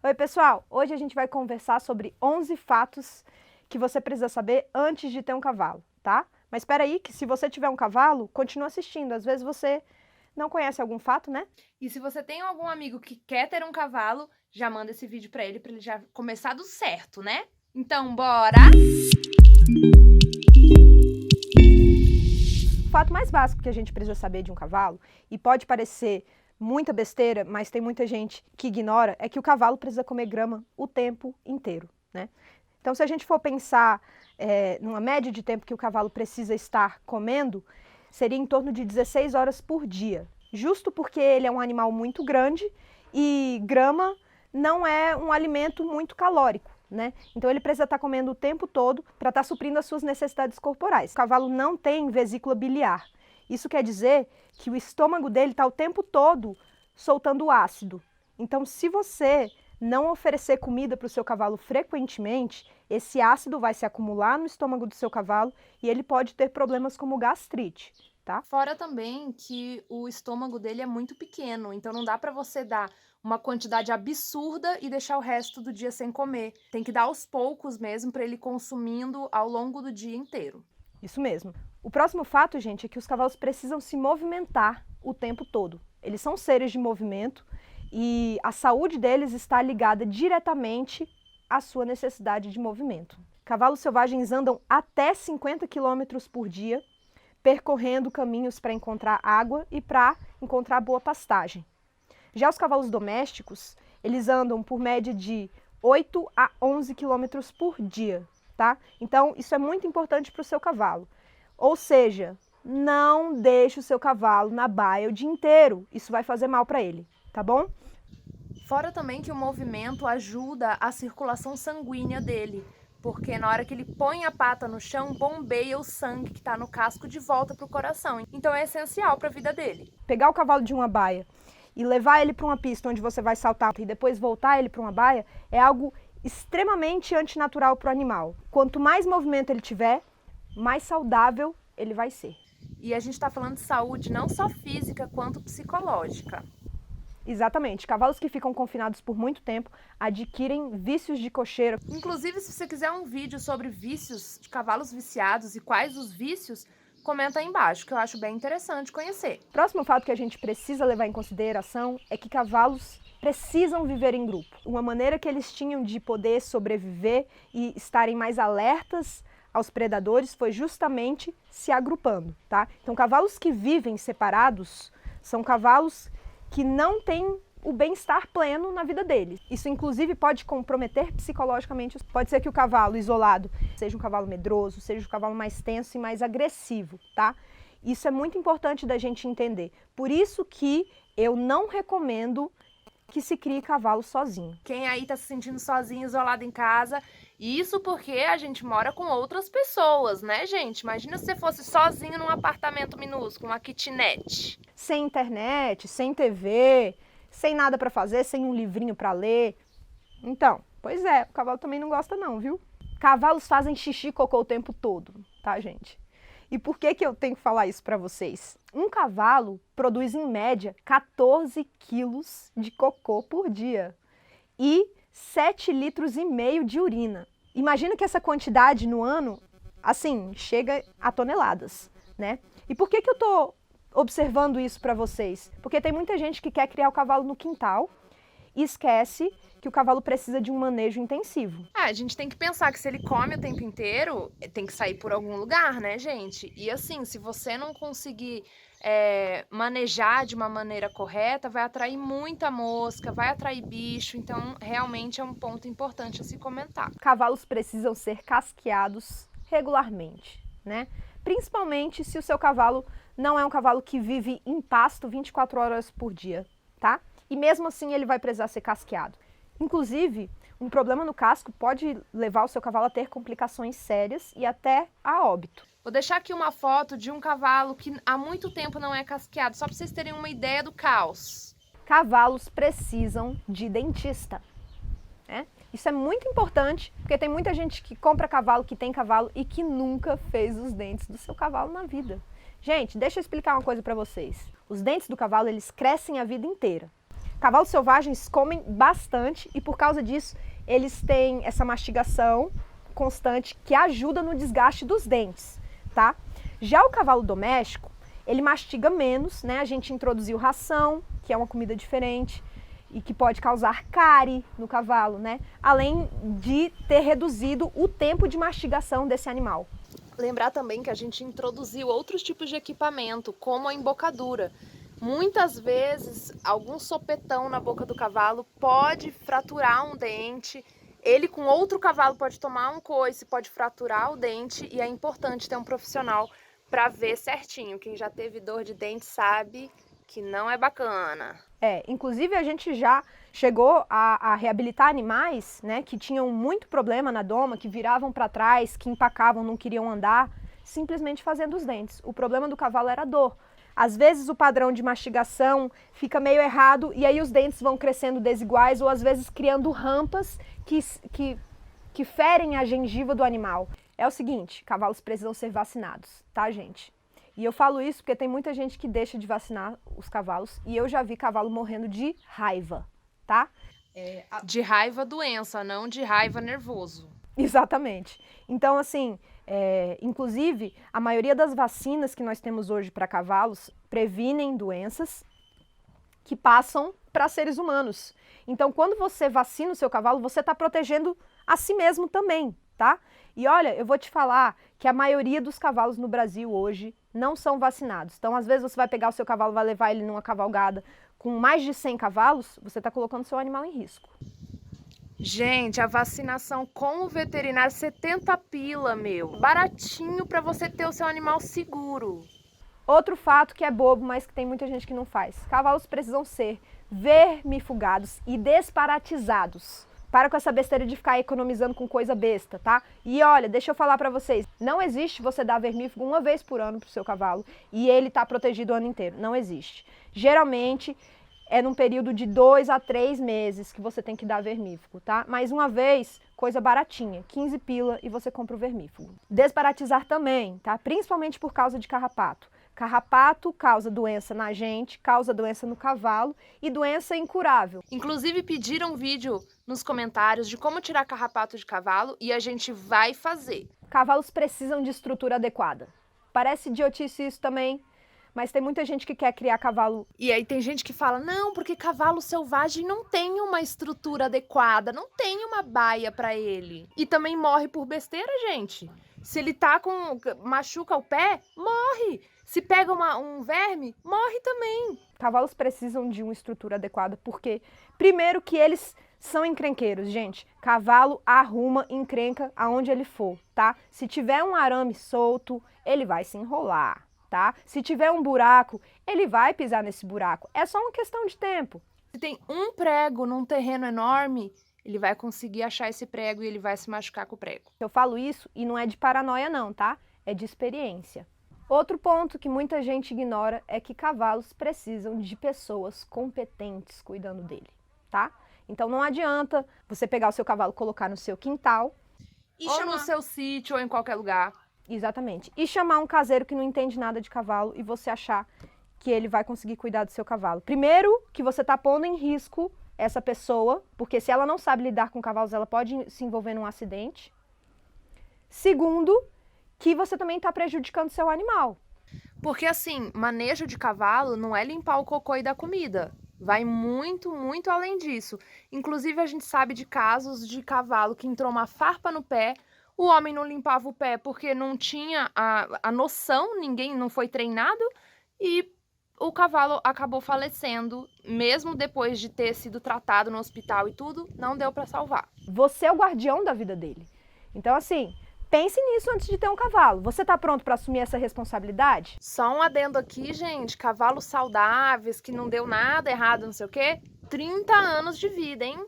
Oi, pessoal! Hoje a gente vai conversar sobre 11 fatos que você precisa saber antes de ter um cavalo, tá? Mas espera aí que se você tiver um cavalo, continua assistindo. Às vezes você não conhece algum fato, né? E se você tem algum amigo que quer ter um cavalo, já manda esse vídeo para ele já começar do certo, né? Então, bora! O fato mais básico que a gente precisa saber de um cavalo, e pode parecer muita besteira, mas tem muita gente que ignora, é que o cavalo precisa comer grama o tempo inteiro, né? Então, se a gente for pensar numa média de tempo que o cavalo precisa estar comendo, seria em torno de 16 horas por dia. Justo porque ele é um animal muito grande e grama não é um alimento muito calórico, né? Então ele precisa estar comendo o tempo todo para estar suprindo as suas necessidades corporais. O cavalo não tem vesícula biliar. Isso quer dizer que o estômago dele está o tempo todo soltando ácido. Então, se você não oferecer comida para o seu cavalo frequentemente, esse ácido vai se acumular no estômago do seu cavalo e ele pode ter problemas como gastrite, tá? Fora também que o estômago dele é muito pequeno, então não dá para você dar uma quantidade absurda e deixar o resto do dia sem comer. Tem que dar aos poucos mesmo para ele ir consumindo ao longo do dia inteiro. Isso mesmo. O próximo fato, gente, é que os cavalos precisam se movimentar o tempo todo. Eles são seres de movimento e a saúde deles está ligada diretamente à sua necessidade de movimento. Cavalos selvagens andam até 50 km por dia, percorrendo caminhos para encontrar água e para encontrar boa pastagem. Já os cavalos domésticos, eles andam por média de 8 a 11 km por dia, tá? Então, isso é muito importante para o seu cavalo. Ou seja, não deixe o seu cavalo na baia o dia inteiro. Isso vai fazer mal para ele, tá bom? Fora também que o movimento ajuda a circulação sanguínea dele, porque na hora que ele põe a pata no chão, bombeia o sangue que está no casco de volta para o coração. Então é essencial para a vida dele. Pegar o cavalo de uma baia e levar ele para uma pista onde você vai saltar e depois voltar ele para uma baia é algo extremamente antinatural para o animal. Quanto mais movimento ele tiver, mais saudável ele vai ser. E a gente está falando de saúde não só física quanto psicológica. Exatamente. Cavalos que ficam confinados por muito tempo adquirem vícios de cocheira. Inclusive, se você quiser um vídeo sobre vícios de cavalos viciados e quais os vícios, comenta aí embaixo, que eu acho bem interessante conhecer. Próximo fato que a gente precisa levar em consideração é que cavalos precisam viver em grupo. Uma maneira que eles tinham de poder sobreviver e estarem mais alertas aos predadores foi justamente se agrupando, tá? Então, cavalos que vivem separados são cavalos que não têm o bem-estar pleno na vida deles. Isso, inclusive, pode comprometer psicologicamente. Pode ser que o cavalo isolado seja um cavalo medroso, seja um cavalo mais tenso e mais agressivo, tá? Isso é muito importante da gente entender. Por isso que eu não recomendo que se crie cavalo sozinho. Quem aí tá se sentindo sozinho, isolado em casa, isso porque a gente mora com outras pessoas, né, gente? Imagina se você fosse sozinho num apartamento minúsculo, uma kitnet. Sem internet, sem TV, sem nada para fazer, sem um livrinho para ler. Então, pois é, o cavalo também não gosta não, viu? Cavalos fazem xixi e cocô o tempo todo, tá, gente? E por que eu tenho que falar isso para vocês? Um cavalo produz, em média, 14 quilos de cocô por dia e 7,5 litros de urina. Imagina que essa quantidade no ano, assim, chega a toneladas, né? E por que eu tô observando isso para vocês? Porque tem muita gente que quer criar o cavalo no quintal e esquece que o cavalo precisa de um manejo intensivo. A gente tem que pensar que se ele come o tempo inteiro, tem que sair por algum lugar, né, gente? E assim, se você não conseguir manejar de uma maneira correta, vai atrair muita mosca, vai atrair bicho, então realmente é um ponto importante a se comentar. Cavalos precisam ser casqueados regularmente, né? Principalmente se o seu cavalo não é um cavalo que vive em pasto 24 horas por dia, tá? E mesmo assim ele vai precisar ser casqueado. Inclusive, um problema no casco pode levar o seu cavalo a ter complicações sérias e até a óbito. Vou deixar aqui uma foto de um cavalo que há muito tempo não é casqueado, só para vocês terem uma ideia do caos. Cavalos precisam de dentista, né? Isso é muito importante, porque tem muita gente que compra cavalo, que tem cavalo e que nunca fez os dentes do seu cavalo na vida. Gente, deixa eu explicar uma coisa para vocês. Os dentes do cavalo, eles crescem a vida inteira. Cavalos selvagens comem bastante e por causa disso eles têm essa mastigação constante que ajuda no desgaste dos dentes, tá? Já o cavalo doméstico, ele mastiga menos, né? A gente introduziu ração, que é uma comida diferente e que pode causar cárie no cavalo, né? Além de ter reduzido o tempo de mastigação desse animal. Lembrar também que a gente introduziu outros tipos de equipamento, como a embocadura. Muitas vezes, algum sopetão na boca do cavalo pode fraturar um dente. Ele com outro cavalo pode tomar um coice, pode fraturar o dente e é importante ter um profissional para ver certinho. Quem já teve dor de dente sabe que não é bacana. Inclusive a gente já chegou a reabilitar animais, né, que tinham muito problema na doma, que viravam para trás, que empacavam, não queriam andar, simplesmente fazendo os dentes. O problema do cavalo era a dor. Às vezes o padrão de mastigação fica meio errado e aí os dentes vão crescendo desiguais ou às vezes criando rampas que ferem a gengiva do animal. É o seguinte, cavalos precisam ser vacinados, tá, gente? E eu falo isso porque tem muita gente que deixa de vacinar os cavalos e eu já vi cavalo morrendo de raiva, tá? De raiva doença, não de raiva nervoso. Exatamente. Então, assim, inclusive, a maioria das vacinas que nós temos hoje para cavalos previnem doenças que passam para seres humanos. Então, quando você vacina o seu cavalo, você está protegendo a si mesmo também, tá? E olha, eu vou te falar que a maioria dos cavalos no Brasil hoje não são vacinados. Então, às vezes você vai pegar o seu cavalo, vai levar ele numa cavalgada com mais de 100 cavalos, você está colocando seu animal em risco. Gente, a vacinação com o veterinário, 70 pila, meu. Baratinho para você ter o seu animal seguro. Outro fato que é bobo, mas que tem muita gente que não faz. Cavalos precisam ser vermifugados e desparatizados. Para com essa besteira de ficar economizando com coisa besta, tá? E olha, deixa eu falar pra vocês, não existe você dar vermífugo uma vez por ano pro seu cavalo e ele tá protegido o ano inteiro. Não existe. Geralmente é num período de 2 a 3 meses que você tem que dar vermífugo, tá? Mas uma vez, coisa baratinha, 15 pila e você compra o vermífugo. Desparatizar também, tá? Principalmente por causa de carrapato. Carrapato causa doença na gente, causa doença no cavalo e doença incurável. Inclusive pediram vídeo nos comentários de como tirar carrapato de cavalo e a gente vai fazer. Cavalos precisam de estrutura adequada. Parece idiotice isso também, mas tem muita gente que quer criar cavalo. E aí tem gente que fala, não, porque cavalo selvagem não tem uma estrutura adequada, não tem uma baia para ele. E também morre por besteira, gente. Se ele tá machuca o pé, morre. Se pega um verme, morre também. Cavalos precisam de uma estrutura adequada porque, primeiro, que eles são encrenqueiros, gente. Cavalo arruma encrenca aonde ele for, tá? Se tiver um arame solto, ele vai se enrolar, tá? Se tiver um buraco, ele vai pisar nesse buraco. É só uma questão de tempo. Se tem um prego num terreno enorme, ele vai conseguir achar esse prego e ele vai se machucar com o prego. Eu falo isso e não é de paranoia não, tá? É de experiência. Outro ponto que muita gente ignora é que cavalos precisam de pessoas competentes cuidando dele, tá? Então não adianta você pegar o seu cavalo, colocar no seu quintal. Ou no seu sítio, ou em qualquer lugar. Exatamente. E chamar um caseiro que não entende nada de cavalo e você achar que ele vai conseguir cuidar do seu cavalo. Primeiro, que você está pondo em risco essa pessoa, porque se ela não sabe lidar com cavalos, ela pode se envolver num acidente. Segundo, que você também está prejudicando seu animal. Porque assim, manejo de cavalo não é limpar o cocô e dar comida. Vai muito, muito além disso. Inclusive a gente sabe de casos de cavalo que entrou uma farpa no pé, o homem não limpava o pé porque não tinha a noção, ninguém não foi treinado e o cavalo acabou falecendo, mesmo depois de ter sido tratado no hospital e tudo, não deu para salvar. Você é o guardião da vida dele. Então assim, pense nisso antes de ter um cavalo. Você está pronto para assumir essa responsabilidade? Só um adendo aqui, gente. Cavalos saudáveis, que não deu nada errado, não sei o quê. 30 anos de vida, hein?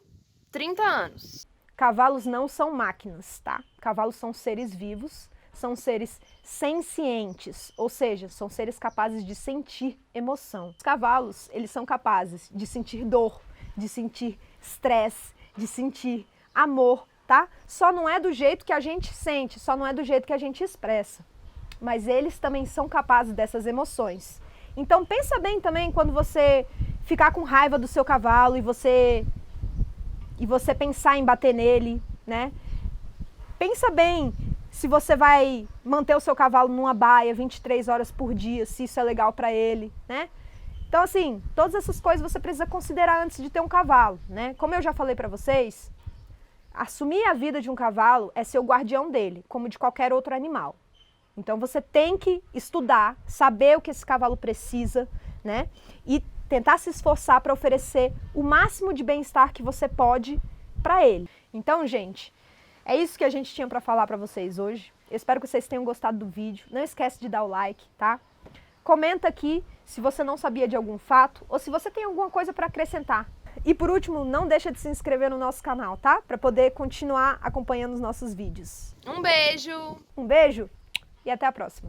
30 anos. Cavalos não são máquinas, tá? Cavalos são seres vivos, são seres sencientes, ou seja, são seres capazes de sentir emoção. Os cavalos, eles são capazes de sentir dor, de sentir estresse, de sentir amor, tá? Só não é do jeito que a gente sente, só não é do jeito que a gente expressa. Mas eles também são capazes dessas emoções. Então pensa bem também quando você ficar com raiva do seu cavalo e você pensar em bater nele, né? Pensa bem se você vai manter o seu cavalo numa baia 23 horas por dia, se isso é legal para ele, né? Então, assim, todas essas coisas você precisa considerar antes de ter um cavalo, né? Como eu já falei para vocês, assumir a vida de um cavalo é ser o guardião dele, como de qualquer outro animal. Então, você tem que estudar, saber o que esse cavalo precisa, né? E tentar se esforçar para oferecer o máximo de bem-estar que você pode para ele. Então, gente, é isso que a gente tinha para falar para vocês hoje. Eu espero que vocês tenham gostado do vídeo. Não esquece de dar o like, tá? Comenta aqui se você não sabia de algum fato ou se você tem alguma coisa para acrescentar. E por último, não deixa de se inscrever no nosso canal, tá? Para poder continuar acompanhando os nossos vídeos. Um beijo! Um beijo e até a próxima!